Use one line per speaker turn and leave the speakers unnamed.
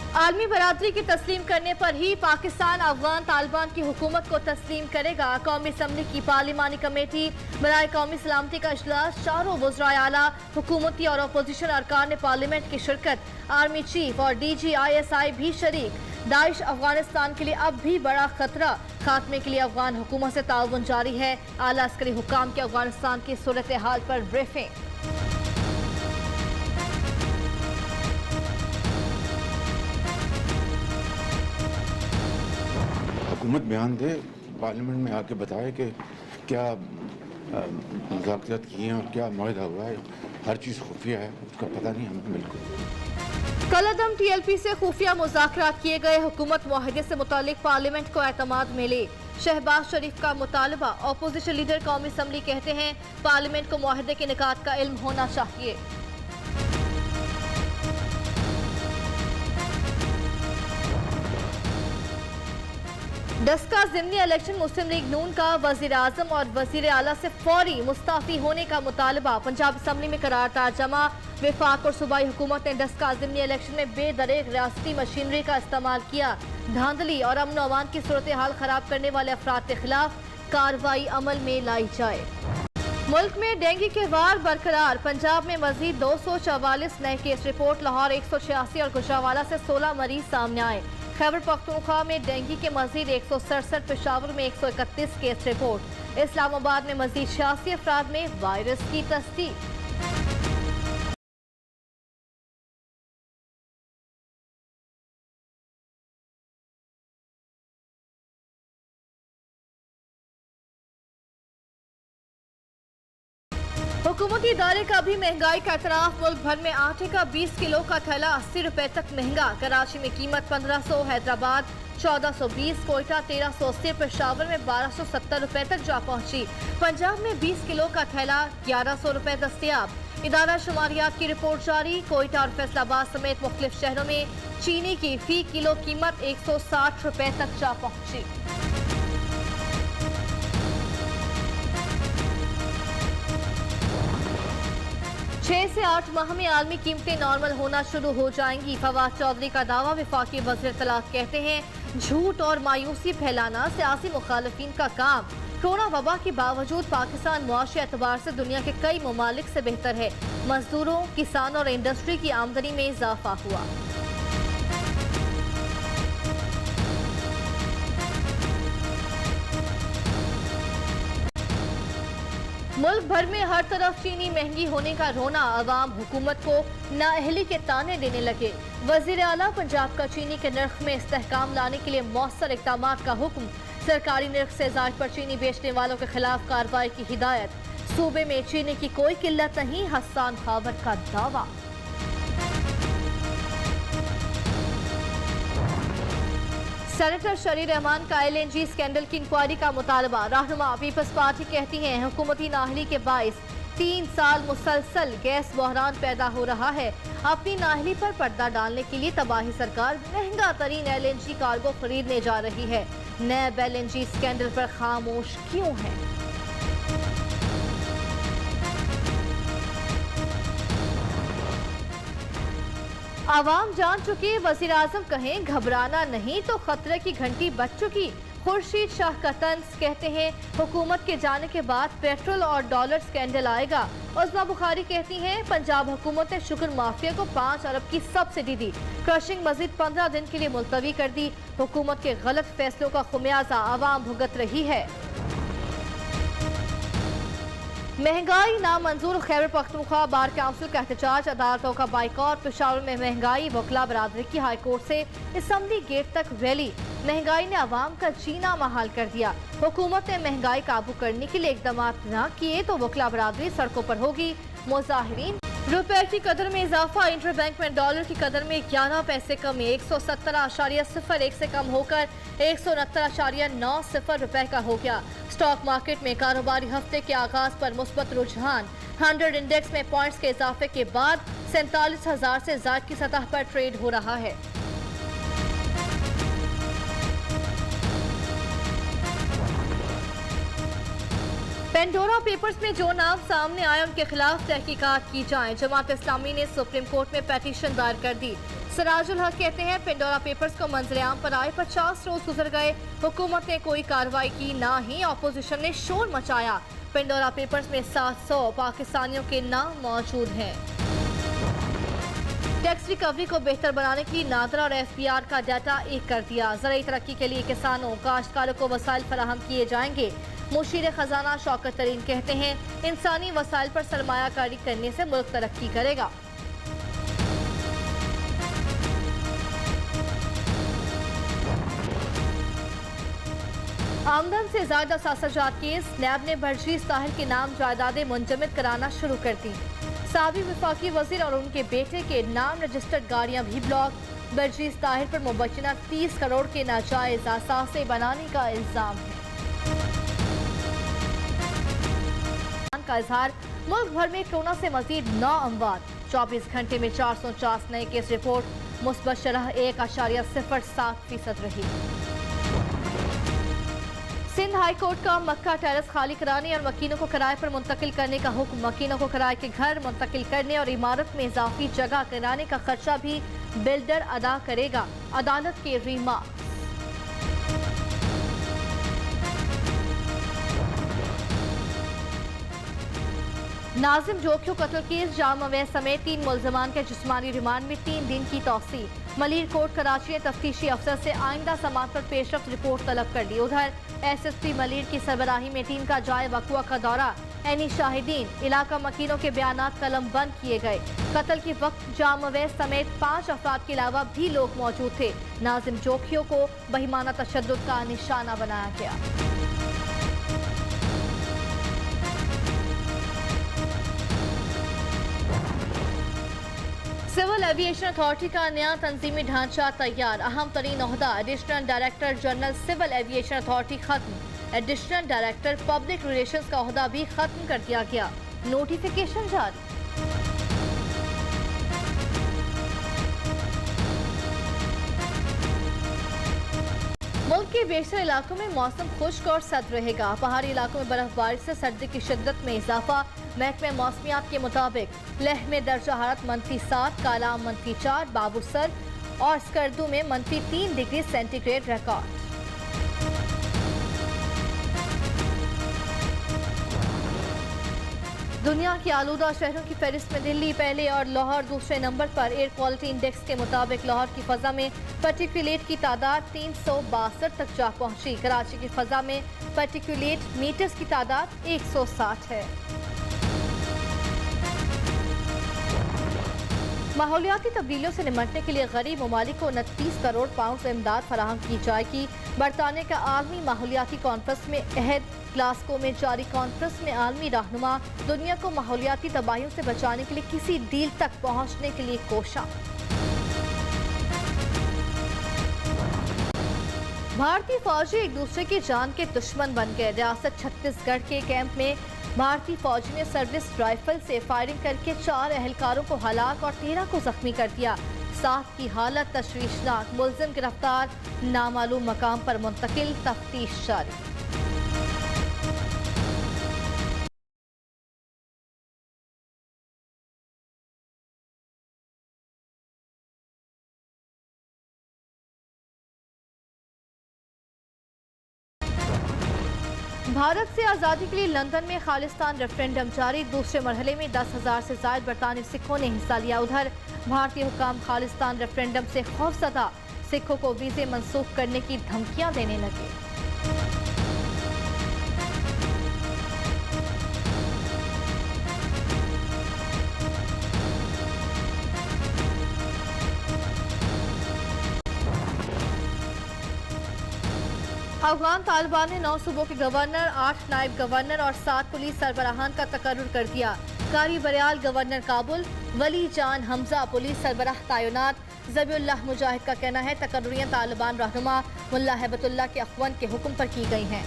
आलमी बरादरी की तस्लीम करने पर ही पाकिस्तान अफगान तालिबान की हुकूमत को तस्लीम करेगा। कौमी असम्बली की पार्लिमानी कमेटी बराए कौमी सलामती का इजलास, चारों वज़राए आला, हुकूमती और अपोजिशन अरकान पार्लियामेंट की शिरकत, आर्मी चीफ और DGISI भी शरीक। दाइश अफगानिस्तान के लिए अब भी बड़ा खतरा, खात्मे के लिए अफगान हुकूमत से ताउन जारी है। आला अस्करी हुकाम की अफगानिस्तान की सूरत हाल पर ब्रीफिंग।
हुकूमत बयान दे, पार्लियामेंट में आके बताए कि क्या मुज़ाकरात किए हैं और क्या मुआहदा हुआ है। हर चीज़ खुफिया है, उसका पता नहीं हमें बिल्कुल।
कलअदम TLP से खुफिया मुज़ाकरात किए गए, हुकूमत मुआहदे से मुतालिक पार्लियामेंट को एतमाद मिले। शहबाज शरीफ का मुतालबा, अपोजिशन लीडर कौमी असम्बली कहते हैं पार्लियामेंट को मुआहदे के निकात का इल्म होना चाहिए। डस्का ज़िमनी इलेक्शन, मुस्लिम लीग नून का वज़ीर आज़म और वज़ीर आला से फौरी मुस्ताफ़ी होने का मुतालबा। पंजाब असम्बली में करारदाद जमा। विफाक और सूबाई हुकूमत ने डस्का ज़िमनी इलेक्शन में बेदरेग रियासती मशीनरी का इस्तेमाल किया। धांधली और अमन अमान की सूरत हाल खराब करने वाले अफराद के खिलाफ कार्रवाई अमल में लाई जाए। मुल्क में डेंगू के वार बरकरार, पंजाब में मजीद 244 नए केस रिपोर्ट। लाहौर 186 और गुजरांवाला से 16 मरीज सामने आए। खैबर पख्तूनख्वा में डेंगू के मजीद 167, पेशावर में 131 केस रिपोर्ट। इस्लामाबाद में मजीद 86 अफराद में वायरस की तस्दीक। हुकूमती इदारे का भी महंगाई का एतराफ। मुल्क भर में आटे का 20 किलो का थैला 80 रुपए तक महंगा। कराची में कीमत 1500, हैदराबाद 1420, कोयटा 1380, पेशावर में 1270 रुपए तक जा पहुंची। पंजाब में 20 किलो का थैला 1100 रुपए दस्तयाब। इदारा शुमारियात की रिपोर्ट जारी। कोयटा और फैसलाबाद समेत मुख्तलिफ शहरों में चीनी की फी किलो कीमत 160 रुपए तक जा पहुंची। 6 से 8 माह में आलमी कीमतें नॉर्मल होना शुरू हो जाएंगी। फवाद चौधरी का दावा। वफाकी वज़ीर तलाक कहते हैं झूठ और मायूसी फैलाना सियासी मुखालिफिन का काम। कोरोना वबा के बावजूद पाकिस्तान मुआशी एतबार से दुनिया के कई ममालिक से बेहतर है। मजदूरों, किसानों और इंडस्ट्री की आमदनी में इजाफा हुआ। मुल्क भर में हर तरफ चीनी महंगी होने का रोना। अवाम हुकूमत को नाअहली के ताने देने लगे। वजीर आला पंजाब का चीनी के नर्ख में इस्तेहकाम लाने के लिए मौसर इक़दाम का हुक्म। सरकारी नर्ख से ज़ायद पर चीनी बेचने वालों के खिलाफ कार्रवाई की हिदायत। सूबे में चीनी की कोई किल्लत नहीं, हसन खावर का दावा। सेनेटर शरीर रहमान का LNG स्कैंडल की इंक्वायरी का मुतालबा। रहनुमा पीपल्स पार्टी कहती है हुकूमती नाअहली के बाइस 3 साल मुसलसल गैस बहरान पैदा हो रहा है। अपनी नाअहली पर पर्दा डालने के लिए तबाही सरकार महंगा तरीन LNG कार्गो खरीदने जा रही है। नैब LNG स्कैंडल पर खामोश क्यों है? आवाम जान चुके, वजीर आजम कहें घबराना नहीं तो खतरे की घंटी बज चुकी। खुर्शीद शाह का तंज कहते हैं हुकूमत के जाने के बाद पेट्रोल और डॉलर स्कैंडल आएगा। उस्मा बुखारी कहती हैं पंजाब हुकूमत ने शुगर माफिया को 5 अरब की सब्सिडी दी। क्रशिंग मजीद 15 दिन के लिए मुलतवी कर दी। हुकूमत के गलत फैसलों का खुमियाजा आवाम भुगत रही है। महंगाई नामंजूर, खैबर पख्तूनख्वा बार काउंसिल का एहतजाज। अदालतों का बाइकॉट। पेशावर में महंगाई, वकला बरादरी की हाईकोर्ट से असम्बली गेट तक रैली। महंगाई ने आवाम का जीना महाल कर दिया। हुकूमत ने महंगाई काबू करने के लिए इकदाम न किए तो वकला बरादरी सड़कों पर होगी। मुजाहिरीन, रुपए की कदर में इजाफा। इंटरबैंक में डॉलर की कदर में 11 पैसे कमी। 170.01 से कम होकर 169.90 रुपए का हो गया। स्टॉक मार्केट में कारोबारी हफ्ते के आगाज पर मुस्बत रुझान। 100 इंडेक्स में पॉइंट्स के इजाफे के बाद 47,000 से ज्यादा की सतह पर ट्रेड हो रहा है। पेंडोरा पेपर्स में जो नाम सामने आए उनके खिलाफ तहकीकात की जाए। जमात इस्लामी ने सुप्रीम कोर्ट में पेटिशन दायर कर दी। सराजुल हक कहते हैं पिंडोरा पेपर्स को मंजरेआम पर आए 50 रोज गुजर गए, हुकूमत ने कोई कार्रवाई की, ना ही अपोजिशन ने शोर मचाया। पिंडोरा पेपर्स में 700 पाकिस्तानियों के नाम मौजूद हैं। टैक्स रिकवरी को बेहतर बनाने के लिए नादरा और FBR का डाटा एक कर दिया। ज़राई तरक्की के लिए किसानों काश्तकारों को वसाइल फराहम किए जाएंगे। मुशीर खजाना शौकत तरीन कहते हैं इंसानी वसाइल पर सरमायाकारी करने से मुल्क तरक्की करेगा। आमदन से ज्यादा सासाजात केस, नैब ने बर्जीस ताहिर के नाम जायदादें मुंजमद कराना शुरू कर दी। साबिक वफाकी वजीर और उनके बेटे के नाम रजिस्टर्ड गाड़ियां भी ब्लॉक। बर्जीस ताहिर पर मुबैना 30 करोड़ के नाजायज असासे बनाने का इल्जाम है। का इजहार, मुल्क भर में कोरोना से मजीद 9 अमवात, 24 घंटे में 449 नए केस रिपोर्ट, मुस्बत शरह 1.07% रही। सिंध हाई कोर्ट का मक्का टेरेस खाली कराने और मकीनों को किराए पर मुंतकिल करने का हुक्म। मकीनों को किराए के घर मुंतकिल करने और इमारत में इजाफी जगह कराने का खर्चा भी बिल्डर अदा करेगा। अदालत के रिमार्क। नाजिम जोखियो कत्ल केस, जाम अवैध समेत 3 मुल्जमान के जिस्मानी रिमांड में 3 दिन की तौसी। मलिर कोर्ट कराची ने तफ्तीशी अफसर से आइंदा समात पर पेशरफ्त रिपोर्ट तलब कर ली। उधर SSP मलिर की सरबराही में टीम का जाए वक़ुआ का दौरा, एनी शाहिदीन, इलाका मकीनों के बयानात कलम बंद किए गए। कत्ल के वक्त जाम अवैध समेत 5 अफराद के अलावा भी लोग मौजूद थे। नाजिम जोखियो को बहिमाना तशद्दुद का निशाना बनाया गया। सिविल एविएशन अथॉरिटी का नया तंजीमी ढांचा तैयार। अहम तरीन ओहदा additional director general civil aviation authority खत्म। एडिशनल डायरेक्टर पब्लिक रिलेशंस का ओहदा भी खत्म कर दिया गया। नोटिफिकेशन जारी। मुल्क के बेशतर इलाकों में मौसम खुश्क और सर्द रहेगा। पहाड़ी इलाकों में बर्फबारी से सर्दी की शिद्दत में इजाफा। महकमे मौसमियात के मुताबिक लेह में दर्जा हरारत -7, कालाम -4, बाबूसर और स्कर्दू में -3 डिग्री सेंटीग्रेड रिकॉर्ड। दुनिया के आलूदा शहरों की फहरिस्त में दिल्ली पहले और लाहौर दूसरे नंबर पर। एयर क्वालिटी इंडेक्स के मुताबिक लाहौर की फजा में पार्टिकुलेट की तादाद 362 तक जा पहुंची। कराची की फजा में पार्टिकुलेट मीटर्स की तादाद 160 है। माहौलियाती तब्दीलियों से निमटने के लिए गरीब ममालिक को 29 करोड़ पाउंड से इमदाद फराहम की जाएगी। बरतानिया का आलमी माहौलियाती कॉन्फ्रेंस में अहद। ग्लासगो में जारी कॉन्फ्रेंस में आलमी रहनुमा दुनिया को माहौलियाती तबाहियों से बचाने के लिए किसी डील तक पहुंचने के लिए कोशा। भारतीय फौजी एक दूसरे की जान के दुश्मन बन गए। रियासत छत्तीसगढ़ के कैंप में भारतीय फौजी ने सर्विस राइफल से फायरिंग करके 4 एहलकारों को हलाक और 13 को जख्मी कर दिया। 7 की हालत तशवीशनाक। मुलजिम गिरफ्तार, नामालूम मकाम पर मुंतकिल, तफ्तीश जारी। भारत से आज़ादी के लिए लंदन में खालिस्तान रेफरेंडम जारी। दूसरे मरहले में 10,000 से ज्यादा बरतानी सिखों ने हिस्सा लिया। उधर भारतीय हुकाम खालिस्तान रेफरेंडम से खौफजदा, सिखों को वीजे मंसूख करने की धमकियां देने लगे। अफगान तालिबान ने 9 सूबों के गवर्नर, 8 नायब गवर्नर और 7 पुलिस सरबराहान का तकर्रुर कर दिया। कारी बरियाल गवर्नर काबुल, वली जान हमजा पुलिस सरबराह तैनात। ज़बीउल्लाह मुजाहिद का कहना है तकर्रुरियां तालिबान रहनुमा मुल्ला हैबतुल्लाह के अखवन के हुक्म पर की गई हैं।